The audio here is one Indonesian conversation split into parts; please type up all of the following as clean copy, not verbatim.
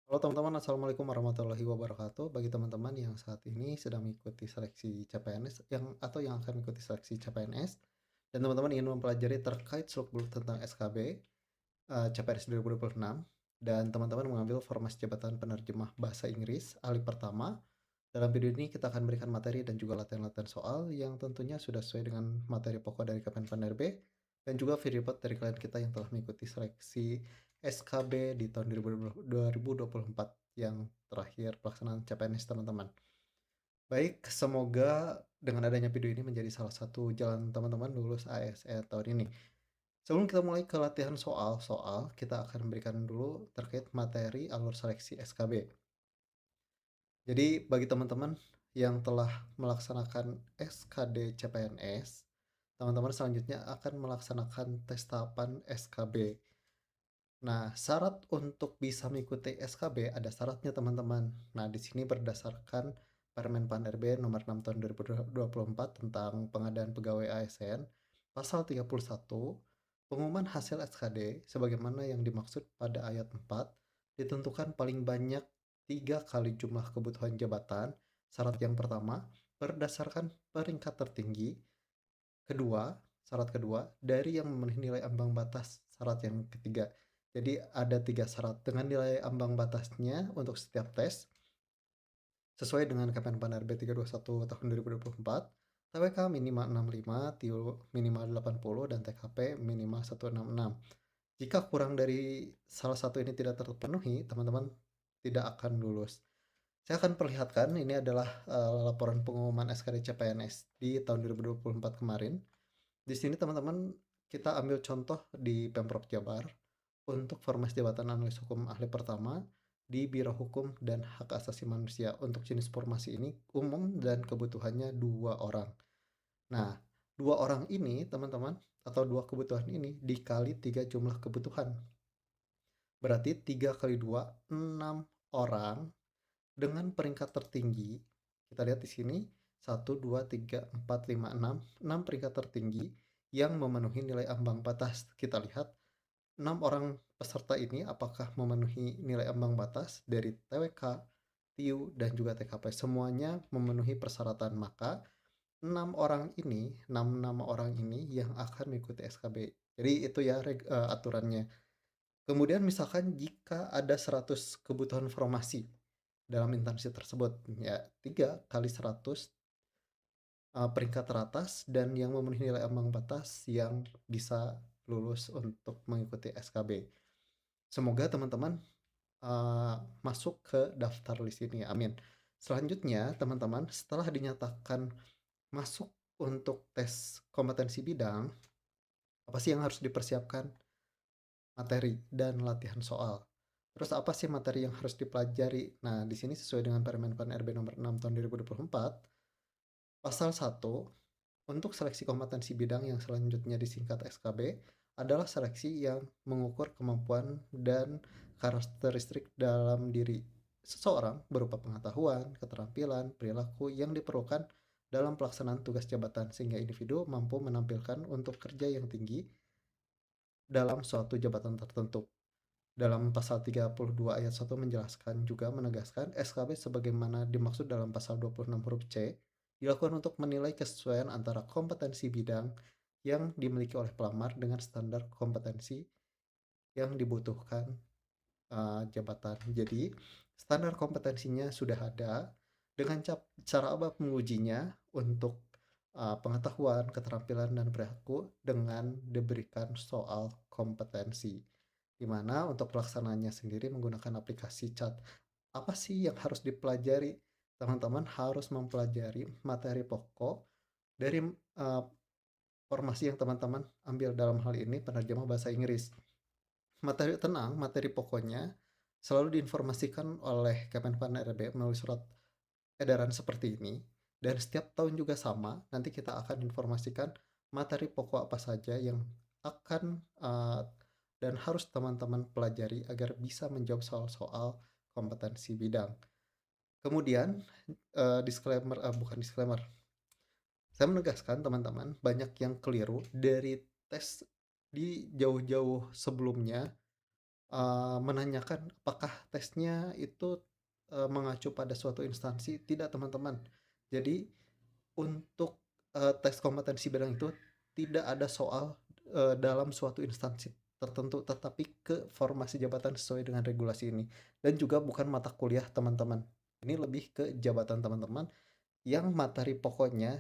Halo teman-teman, Assalamualaikum warahmatullahi wabarakatuh. Bagi teman-teman yang saat ini sedang mengikuti seleksi CPNS yang akan mengikuti seleksi CPNS dan teman-teman ingin mempelajari terkait seluk-beluk tentang SKB CPNS 2026 dan teman-teman mengambil formasi jabatan penerjemah bahasa Inggris ahli pertama. Dalam video ini kita akan berikan materi dan juga latihan-latihan soal yang tentunya sudah sesuai dengan materi pokok dari Kemenpan RB dan juga video report dari klien kita yang telah mengikuti seleksi SKB di tahun 2024 yang terakhir pelaksanaan CPNS teman-teman. Baik, semoga dengan adanya video ini menjadi salah satu jalan teman-teman lulus ASN tahun ini. Sebelum kita mulai ke latihan soal-soal, kita akan memberikan dulu terkait materi alur seleksi SKB. Jadi bagi teman-teman yang telah melaksanakan SKD CPNS, teman-teman selanjutnya akan melaksanakan tes tahapan SKB. Nah, syarat untuk bisa mengikuti SKB ada syaratnya teman-teman. Nah, di sini berdasarkan Permen.Pan.RB nomor 6 tahun 2024 tentang pengadaan pegawai ASN, pasal 31, pengumuman hasil SKD sebagaimana yang dimaksud pada ayat 4 ditentukan paling banyak 3 kali jumlah kebutuhan jabatan. Syarat yang pertama, berdasarkan peringkat tertinggi. Kedua, syarat kedua, dari yang memenuhi nilai ambang batas. Syarat yang ketiga. Jadi ada 3 syarat dengan nilai ambang batasnya untuk setiap tes sesuai dengan Kemenpan.RB 321 tahun 2024. TWK minimal 65, TIU minimal 80, dan TKP minimal 166. Jika kurang dari salah satu ini tidak terpenuhi, teman-teman tidak akan lulus. Saya akan perlihatkan ini adalah laporan pengumuman SKD CPNS di tahun 2024 kemarin. Di sini teman-teman kita ambil contoh di Pemprov Jabar untuk formasi jabatan analis hukum ahli pertama di Biro Hukum dan Hak Asasi Manusia. Untuk jenis formasi ini umum dan kebutuhannya 2 orang. Nah, 2 orang ini teman-teman atau 2 kebutuhan ini dikali 3 jumlah kebutuhan. Berarti 3 kali 2, 6 orang dengan peringkat tertinggi. Kita lihat di sini 1, 2, 3, 4, 5, 6. 6 peringkat tertinggi yang memenuhi nilai ambang batas. Kita lihat 6 orang peserta ini apakah memenuhi nilai ambang batas dari TWK, TIU, dan juga TKP. Semuanya memenuhi persyaratan, maka 6 nama orang ini yang akan mengikuti SKB. Jadi itu ya aturannya. Kemudian misalkan jika ada 100 kebutuhan formasi dalam instansi tersebut, ya 3 kali 100 peringkat teratas dan yang memenuhi nilai ambang batas yang bisa lulus untuk mengikuti SKB. Semoga teman-teman masuk ke daftar list ini, amin. Selanjutnya teman-teman setelah dinyatakan masuk untuk tes kompetensi bidang, apa sih yang harus dipersiapkan? Materi dan latihan soal. Terus apa sih materi yang harus dipelajari? Nah, di sini sesuai dengan Permen.Pan.RB nomor 6 tahun 2024, pasal 1, untuk seleksi kompetensi bidang yang selanjutnya disingkat SKB adalah seleksi yang mengukur kemampuan dan karakteristik dalam diri seseorang berupa pengetahuan, keterampilan, perilaku yang diperlukan dalam pelaksanaan tugas jabatan sehingga individu mampu menampilkan untuk kerja yang tinggi dalam suatu jabatan tertentu. Dalam pasal 32 ayat 1 menjelaskan juga menegaskan SKB sebagaimana dimaksud dalam pasal 26 huruf C dilakukan untuk menilai kesesuaian antara kompetensi bidang yang dimiliki oleh pelamar dengan standar kompetensi yang dibutuhkan jabatan. Jadi, standar kompetensinya sudah ada. Dengan cara apa mengujinya untuk pengetahuan, keterampilan, dan perilaku dengan diberikan soal kompetensi. Di mana untuk pelaksananya sendiri menggunakan aplikasi chat. Apa sih yang harus dipelajari? Teman-teman harus mempelajari materi pokok dari formasi yang teman-teman ambil dalam hal ini penerjemah bahasa Inggris. Materi pokoknya selalu diinformasikan oleh Kemenpan.RB melalui surat edaran seperti ini, dan setiap tahun juga sama. Nanti kita akan informasikan materi pokok apa saja yang akan dan harus teman-teman pelajari agar bisa menjawab soal-soal kompetensi bidang. Kemudian bukan disclaimer, saya menegaskan teman-teman banyak yang keliru dari tes di jauh-jauh sebelumnya menanyakan apakah tesnya itu, mengacu pada suatu instansi, tidak teman-teman. Jadi untuk, tes kompetensi bidang itu tidak ada soal, dalam suatu instansi tertentu, tetapi ke formasi jabatan sesuai dengan regulasi ini, dan juga bukan mata kuliah teman-teman. Ini lebih ke jabatan teman-teman yang materi pokoknya,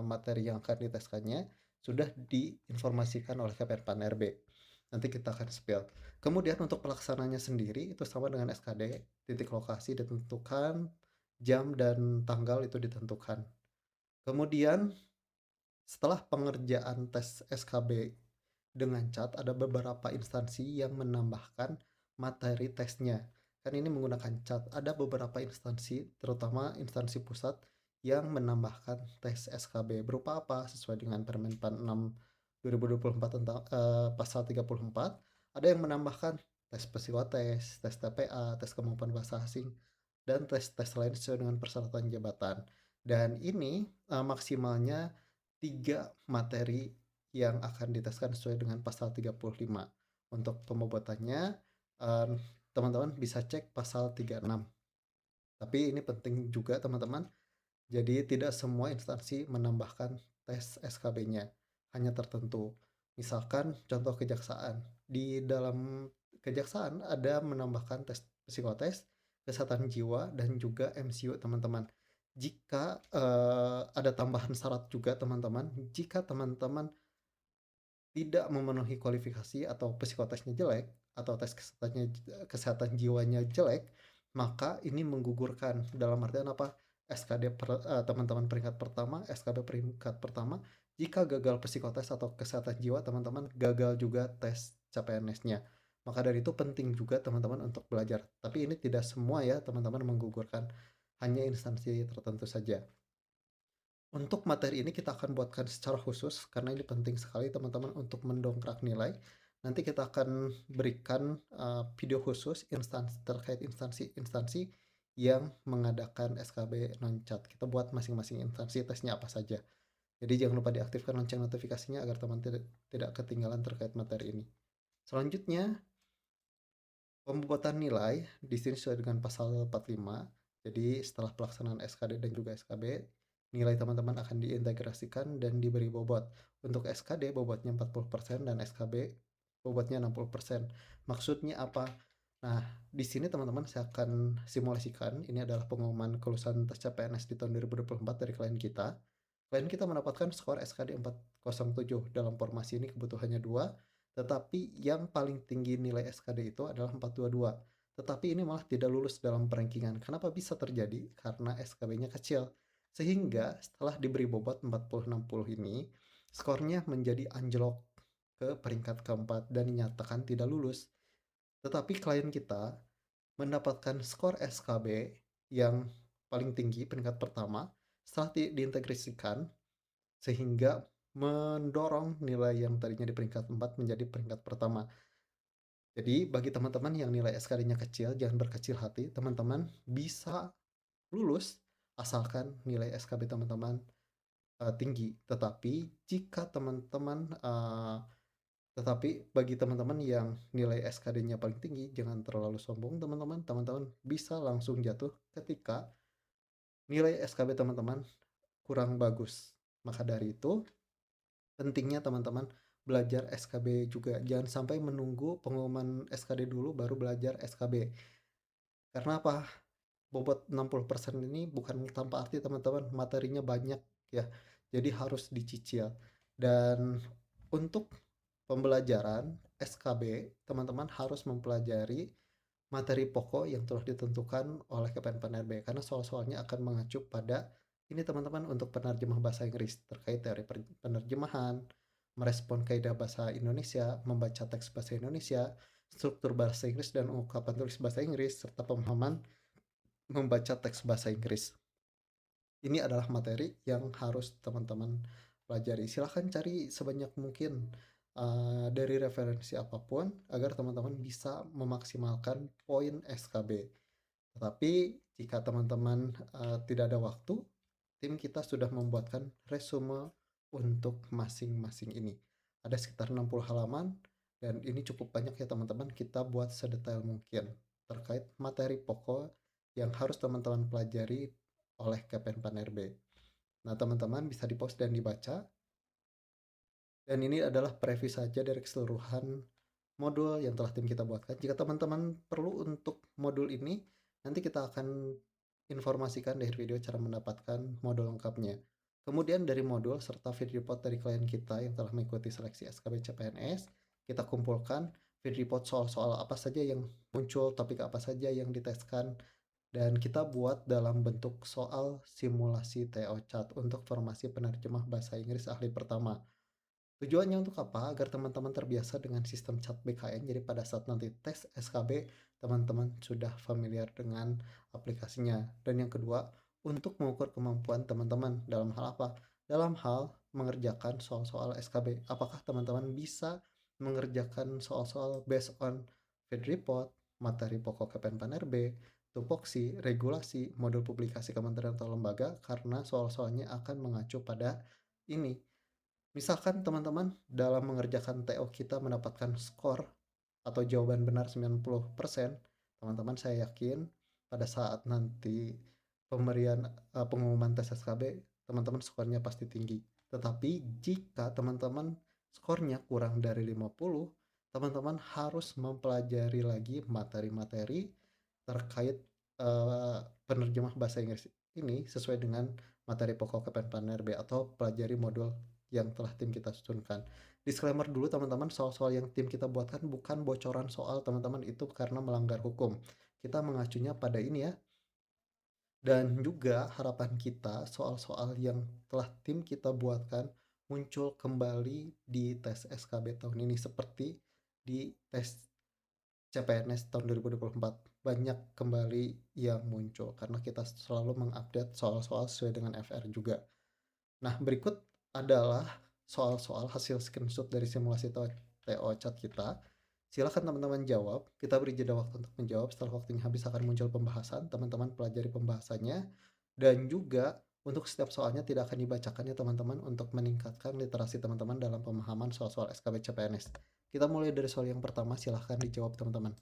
materi yang akan diteskannya sudah diinformasikan oleh Kemenpan RB. Nanti kita akan spill. Kemudian untuk pelaksananya sendiri itu sama dengan SKD, titik lokasi ditentukan, jam dan tanggal itu ditentukan. Kemudian setelah pengerjaan tes SKB dengan cat, ada beberapa instansi yang menambahkan materi tesnya. Kan ini menggunakan cat. Ada beberapa instansi, terutama instansi pusat, yang menambahkan tes SKB. Berupa apa? Sesuai dengan Permenpan 6 2024 tentang pasal 34, ada yang menambahkan tes psikotes, tes TPA, tes kemampuan bahasa asing, dan tes-tes lain sesuai dengan persyaratan jabatan. Dan ini maksimalnya 3 materi yang akan diteskan sesuai dengan pasal 35. Untuk pembobotannya, teman-teman bisa cek pasal 36. Tapi ini penting juga teman-teman, jadi tidak semua instansi menambahkan tes SKB-nya, hanya tertentu. Misalkan contoh kejaksaan, di dalam kejaksaan ada menambahkan tes psikotes, kesehatan jiwa, dan juga MCU teman-teman. Jika ada tambahan syarat juga teman-teman, jika teman-teman tidak memenuhi kualifikasi atau psikotesnya jelek atau tes kesehatan jiwanya jelek, maka ini menggugurkan. Dalam artian apa? Teman-teman peringkat pertama, SKB peringkat pertama, jika gagal psikotes atau kesehatan jiwa, teman-teman gagal juga tes CPNS-nya. Maka dari itu penting juga teman-teman untuk belajar. Tapi ini tidak semua ya teman-teman menggugurkan, hanya instansi tertentu saja. Untuk materi ini kita akan buatkan secara khusus karena ini penting sekali teman-teman untuk mendongkrak nilai. Nanti kita akan berikan video khusus terkait instansi-instansi yang mengadakan SKB non-cat. Kita buat masing-masing instansi tesnya apa saja. Jadi jangan lupa diaktifkan lonceng notifikasinya agar teman tidak ketinggalan terkait materi ini. Selanjutnya, pembuatan nilai di sini sesuai dengan pasal 45. Jadi setelah pelaksanaan SKD dan juga SKB, nilai teman-teman akan diintegrasikan dan diberi bobot. Untuk SKD bobotnya 40% dan SKB bobotnya 60%. Maksudnya apa? Nah, di sini teman-teman saya akan simulasikan. Ini adalah pengumuman kelulusan tes CPNS di tahun 2024 dari klien kita. Klien kita mendapatkan skor SKD 407. Dalam formasi ini kebutuhannya 2, tetapi yang paling tinggi nilai SKD itu adalah 422. Tetapi ini malah tidak lulus dalam perankingan. Kenapa bisa terjadi? Karena SKB-nya kecil. Sehingga setelah diberi bobot 40-60 ini, skornya menjadi anjlok ke peringkat keempat dan dinyatakan tidak lulus. Tetapi klien kita mendapatkan skor SKB yang paling tinggi peringkat pertama setelah diintegrasikan, sehingga mendorong nilai yang tadinya di peringkat 4 menjadi peringkat pertama. Jadi bagi teman-teman yang nilai SKD-nya kecil, jangan berkecil hati, teman-teman bisa lulus asalkan nilai SKB teman-teman tinggi. Tetapi bagi teman-teman yang nilai SKD-nya paling tinggi, jangan terlalu sombong teman-teman. Teman-teman bisa langsung jatuh ketika nilai SKB teman-teman kurang bagus. Maka dari itu, pentingnya teman-teman belajar SKB juga. Jangan sampai menunggu pengumuman SKD dulu baru belajar SKB. Karena apa? Bobot 60% ini bukan tanpa arti teman-teman, materinya banyak ya. Jadi harus dicicil. Dan untuk pembelajaran SKB, teman-teman harus mempelajari materi pokok yang telah ditentukan oleh Kemenpan RB karena soal-soalnya akan mengacu pada ini teman-teman untuk penerjemah bahasa Inggris terkait teori penerjemahan, merespon kaidah bahasa Indonesia, membaca teks bahasa Indonesia, struktur bahasa Inggris dan ungkapan tulis bahasa Inggris, serta pemahaman membaca teks bahasa Inggris. Ini adalah materi yang harus teman-teman pelajari. Silahkan cari sebanyak mungkin dari referensi apapun agar teman-teman bisa memaksimalkan poin SKB. Tetapi jika teman-teman tidak ada waktu, tim kita sudah membuatkan resume untuk masing-masing ini. Ada sekitar 60 halaman Dan ini cukup banyak ya teman-teman, kita buat sedetail mungkin terkait materi pokok yang harus teman-teman pelajari oleh KPN-PAN-RB. Nah, teman-teman bisa di-pause dan dibaca. Dan ini adalah preview saja dari keseluruhan modul yang telah tim kita buatkan. Jika teman-teman perlu untuk modul ini, nanti kita akan informasikan dari video cara mendapatkan modul lengkapnya. Kemudian dari modul serta video report dari klien kita yang telah mengikuti seleksi SKB CPNS, kita kumpulkan video report soal-soal apa saja yang muncul, topik apa saja yang diteskan, dan kita buat dalam bentuk soal simulasi TO Chat untuk formasi penerjemah bahasa Inggris ahli pertama. Tujuannya untuk apa? Agar teman-teman terbiasa dengan sistem chat BKN. Jadi pada saat nanti tes SKB, teman-teman sudah familiar dengan aplikasinya. Dan yang kedua, untuk mengukur kemampuan teman-teman dalam hal apa? Dalam hal mengerjakan soal-soal SKB. Apakah teman-teman bisa mengerjakan soal-soal based on feed report, materi pokok KPN-PAN-RB, tupoksi, regulasi, modul publikasi kementerian atau lembaga, karena soal-soalnya akan mengacu pada ini. Misalkan teman-teman dalam mengerjakan TO kita mendapatkan skor atau jawaban benar 90%, teman-teman saya yakin pada saat nanti pemberian pengumuman tes SKB, teman-teman skornya pasti tinggi. Tetapi jika teman-teman skornya kurang dari 50, teman-teman harus mempelajari lagi materi-materi terkait penerjemah bahasa Inggris ini sesuai dengan materi pokok KPN-PAN-RB atau pelajari modul yang telah tim kita susunkan. Disclaimer dulu teman-teman, soal-soal yang tim kita buatkan bukan bocoran soal teman-teman, itu karena melanggar hukum. Kita mengacunya pada ini ya. Dan juga harapan kita soal-soal yang telah tim kita buatkan muncul kembali di tes SKB tahun ini seperti di tes CPNS tahun 2024. Banyak kembali yang muncul karena kita selalu mengupdate soal-soal sesuai dengan FR juga. Nah, berikut adalah soal-soal hasil screenshot dari simulasi TO chat kita. Silakan teman-teman jawab. Kita beri jeda waktu untuk menjawab. Setelah waktunya habis akan muncul pembahasan. Teman-teman pelajari pembahasannya. Dan juga untuk setiap soalnya tidak akan dibacakan ya teman-teman, untuk meningkatkan literasi teman-teman dalam pemahaman soal-soal SKB CPNS. Kita mulai dari soal yang pertama. Silahkan dijawab teman-teman.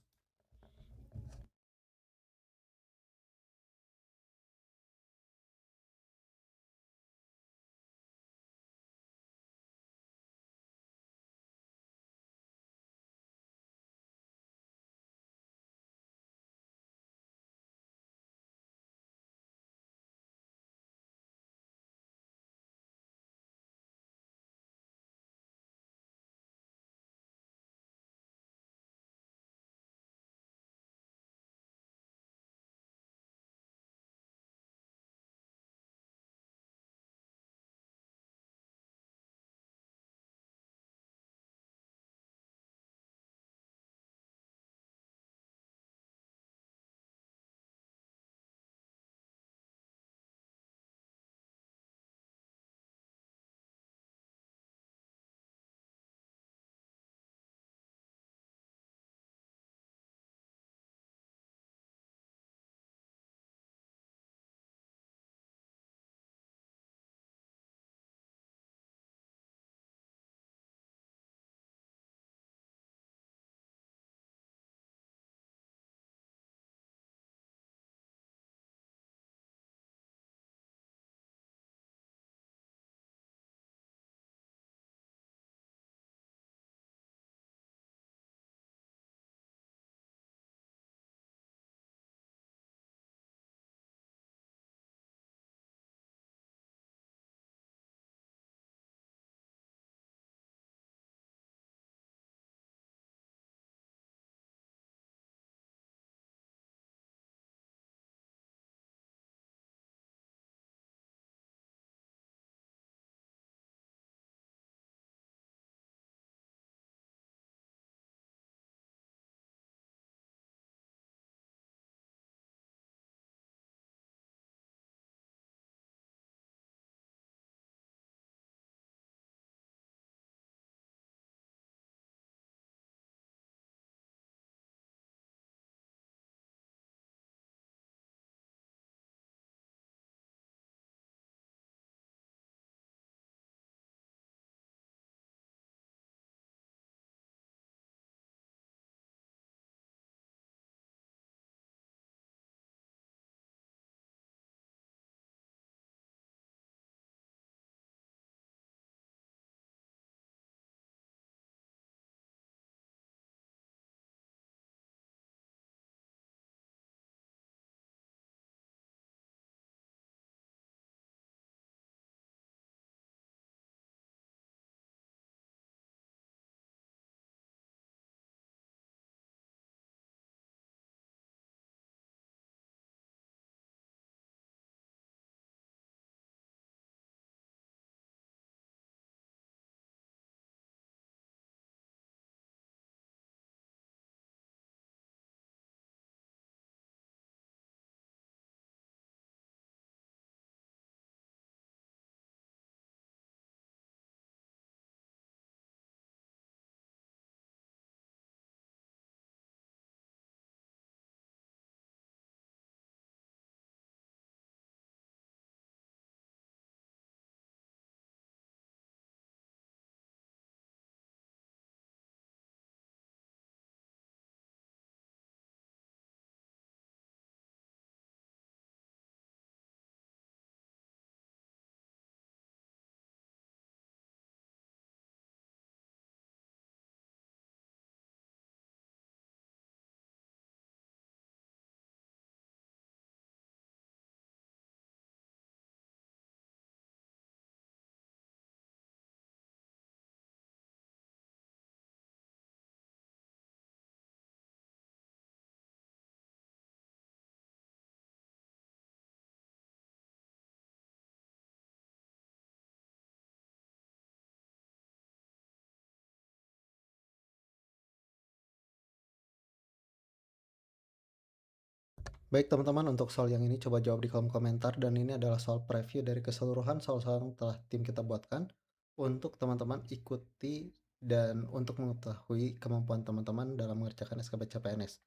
Baik teman-teman, untuk soal yang ini coba jawab di kolom komentar dan ini adalah soal preview dari keseluruhan soal-soal yang telah tim kita buatkan untuk teman-teman ikuti dan untuk mengetahui kemampuan teman-teman dalam mengerjakan SKB CPNS.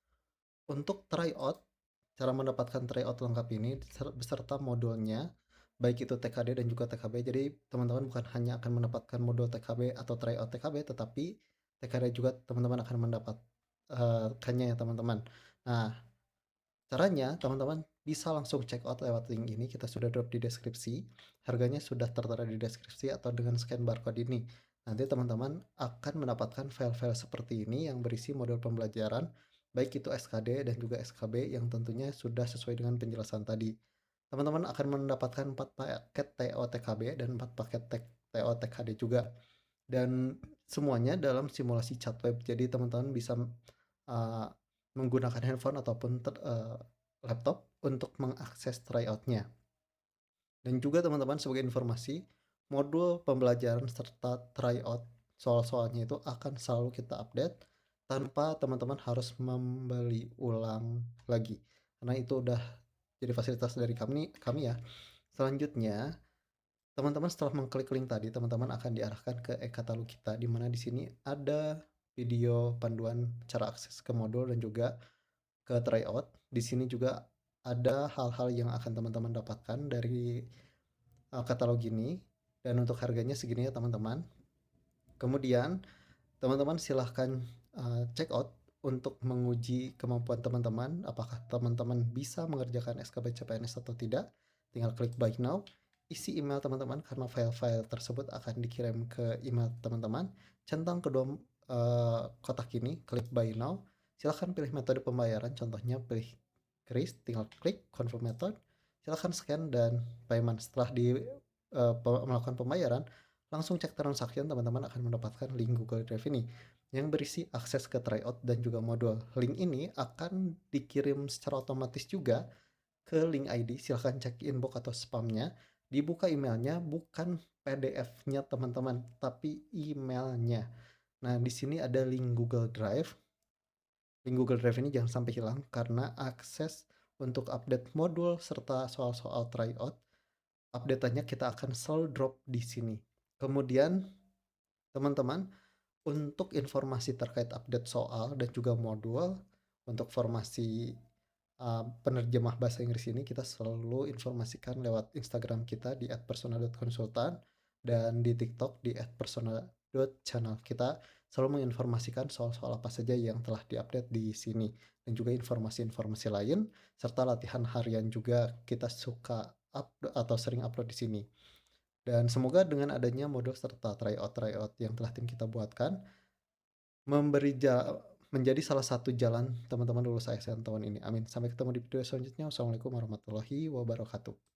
Untuk tryout, cara mendapatkan tryout lengkap ini beserta modulnya, baik itu TKD dan juga TKB. Jadi teman-teman bukan hanya akan mendapatkan modul TKB atau tryout TKB, tetapi TKD juga teman-teman akan mendapatkannya ya teman-teman. Nah, caranya teman-teman bisa langsung check out lewat link ini, kita sudah drop di deskripsi. Harganya sudah tertera di deskripsi atau dengan scan barcode ini. Nanti teman-teman akan mendapatkan file-file seperti ini yang berisi modul pembelajaran, baik itu SKD dan juga SKB yang tentunya sudah sesuai dengan penjelasan tadi. Teman-teman akan mendapatkan 4 paket TO TKB dan 4 paket TO TKD juga. Dan semuanya dalam simulasi chat web. Jadi teman-teman bisa uh, menggunakan handphone ataupun laptop untuk mengakses tryoutnya. Dan juga teman-teman sebagai informasi, modul pembelajaran serta tryout soal-soalnya itu akan selalu kita update tanpa teman-teman harus membeli ulang lagi. Karena itu udah jadi fasilitas dari kami ya. Selanjutnya, teman-teman setelah mengklik link tadi, teman-teman akan diarahkan ke e-katalog kita, di mana di sini ada video panduan cara akses ke modul dan juga ke tryout. Di sini juga ada hal-hal yang akan teman-teman dapatkan dari katalog ini, dan untuk harganya segini ya teman-teman. Kemudian teman-teman silahkan check out untuk menguji kemampuan teman-teman, apakah teman-teman bisa mengerjakan SKB CPNS atau tidak. Tinggal klik buy now, isi email teman-teman karena file-file tersebut akan dikirim ke email teman-teman. Centang kedua kotak ini, klik buy now. Silahkan pilih metode pembayaran, contohnya pilih kris, tinggal klik confirm method. Silahkan scan dan payment. Setelah melakukan pembayaran, langsung cek transaction, teman-teman akan mendapatkan link Google Drive ini yang berisi akses ke tryout dan juga modul. Link ini akan dikirim secara otomatis juga ke link ID. Silahkan cek inbox atau spamnya. Dibuka emailnya, bukan PDF-nya teman-teman, tapi emailnya. Nah, di sini ada link Google Drive. Link Google Drive ini jangan sampai hilang karena akses untuk update modul serta soal-soal tryout, update-nya kita akan selalu drop di sini. Kemudian, teman-teman, untuk informasi terkait update soal dan juga modul, untuk formasi penerjemah bahasa Inggris ini kita selalu informasikan lewat Instagram kita di @persona.konsultan dan di TikTok di @persona.channel. Kita selalu menginformasikan soal-soal apa saja yang telah diupdate di sini dan juga informasi-informasi lain serta latihan harian juga kita suka upload atau sering upload di sini. Dan semoga dengan adanya modul serta tryout-tryout yang telah tim kita buatkan memberi menjadi salah satu jalan teman-teman lulus ASN tahun ini. Amin. Sampai ketemu di video selanjutnya. Wassalamualaikum warahmatullahi wabarakatuh.